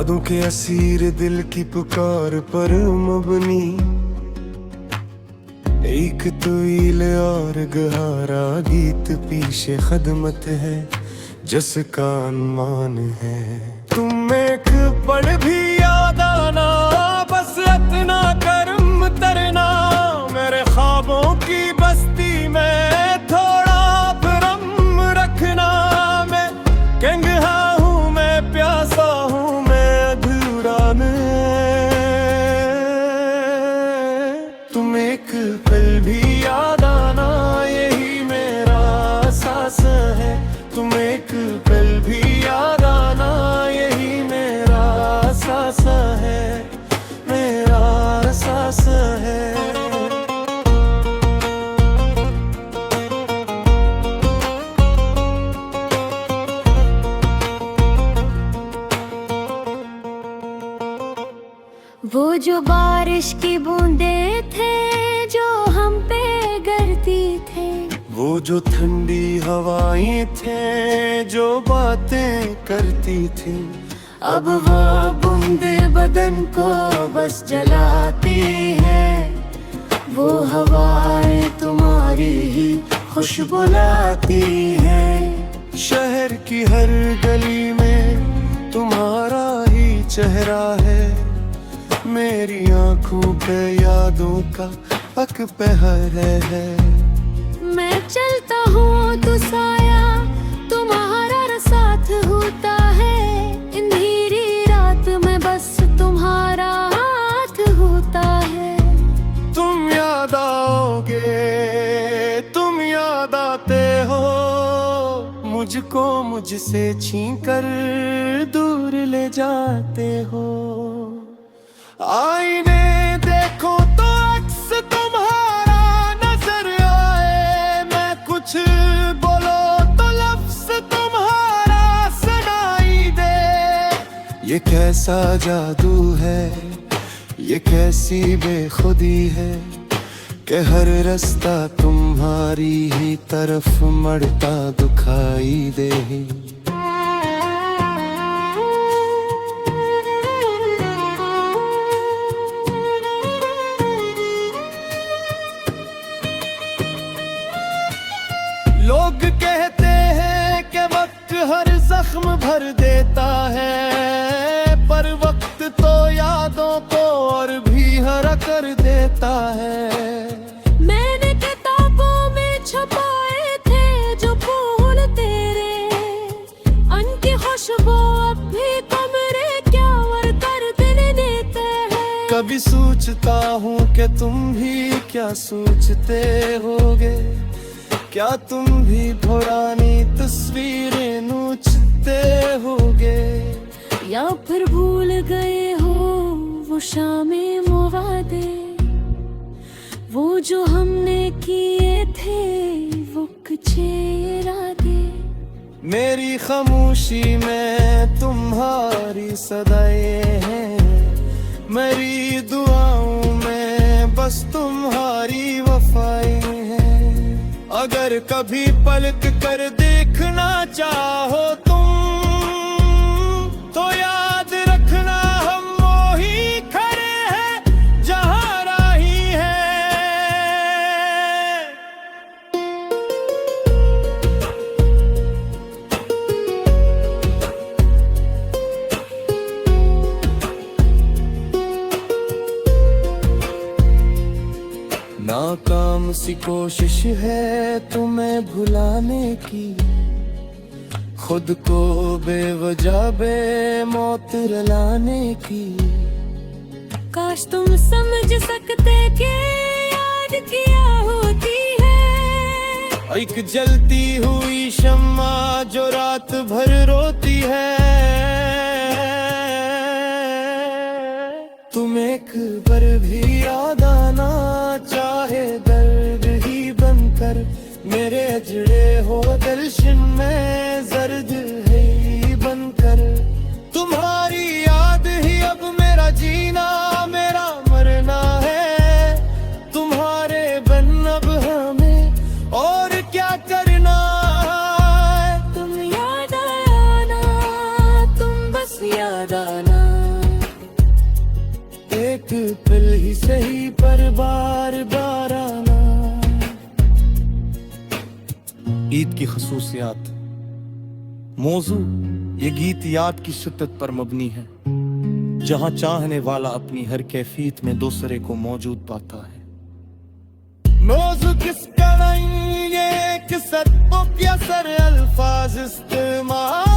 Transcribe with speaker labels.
Speaker 1: यादों के असीर दिल की पुकार पर मबनी, एक तुईल और गहारा गीत पीछे खदमत है जिसका अनुमान है। तुम एक पल भी याद आना, बस इतना करम तरना, मेरे ख्वाबों की बस्ती में थोड़ा भरम रखना। मैं कंगहा हूँ, मैं प्यासा हूँ, मैं अधूरा मैं। तुम एक पल भी याद आना, यही मेरा एहसास है। तुम एक पल भी याद आना, यही मेरा एहसास है, मेरा एहसास है।
Speaker 2: वो जो बारिश की बूंदें थे जो हम पे गिरती थे,
Speaker 1: वो जो ठंडी हवाएं थे जो बातें करती थी,
Speaker 2: अब वो बूंदें बदन को बस जलाती है। वो हवाएं तुम्हारी ही खुशबू लाती है।
Speaker 1: शहर की हर गली में तुम्हारा ही चेहरा है, मेरी आंखों पे यादों का पक पहर है।
Speaker 2: मैं चलता हूँ तो साया तुम्हारा साथ होता है, अंधेरी रात में बस तुम्हारा हाथ होता है।
Speaker 1: तुम याद आओगे, तुम याद आते हो, मुझको मुझसे छीन कर दूर ले जाते हो। आईने देखो तो अक्स तुम्हारा नजर आए, मैं कुछ बोलो तो लफ्ज तुम्हारा सुनाई दे। ये कैसा जादू है, ये कैसी बेखुदी है कि हर रास्ता तुम्हारी ही तरफ मड़ता दिखाई दे। लोग कहते हैं कि वक्त हर जख्म भर देता है, पर वक्त तो यादों को और भी हरा कर देता है।
Speaker 2: मैंने किताबों में छुपाए थे जो फूल तेरे, उनकी खुशबू अब भी कमरे क्या और कर दिल देते हैं।
Speaker 1: कभी सोचता हूँ कि तुम भी क्या सोचते होगे, क्या तुम भी पुरानी तस्वीरें नोचते होगे,
Speaker 2: या फिर भूल गए हो वो शामें मुवादे, वो जो हमने किए थे वो कुछ इरादे।
Speaker 1: मेरी खामोशी में तुम्हारी सदाएं हैं, मेरी दुआओं में बस तुम्हारी वफाएं हैं। अगर कभी पलट कर देखना चाहो तुम, तो याद रखना हम वो ही खड़े हैं जहाँ राही है। नाकाम सी कोशिश है तुम्हें भुलाने की, खुद को बेवजह बेमौत रुलाने की।
Speaker 2: काश तुम समझ सकते कि याद किया होती है,
Speaker 1: एक जलती हुई शम्मा जो रात भर रोती है। तुम एक बार भी याद आना, चाहे दर्द ही बनकर मेरे अजड़े हो दिलशन में दर्द है बनकर। तुम्हारी याद ही अब मेरा जीना मेरा मरना है, तुम्हारे बिन अब हमें और क्या करना है।
Speaker 2: तुम याद आना, तुम बस याद आना।
Speaker 1: गीत की खसूसियात। मौजू ये गीत याद की शिद्दत पर मबनी है, जहां चाहने वाला अपनी हर कैफियत में दूसरे को मौजूद पाता है। मौजू किसका नहीं, ये किस हद तक सर अल्फाज इस्तेमाल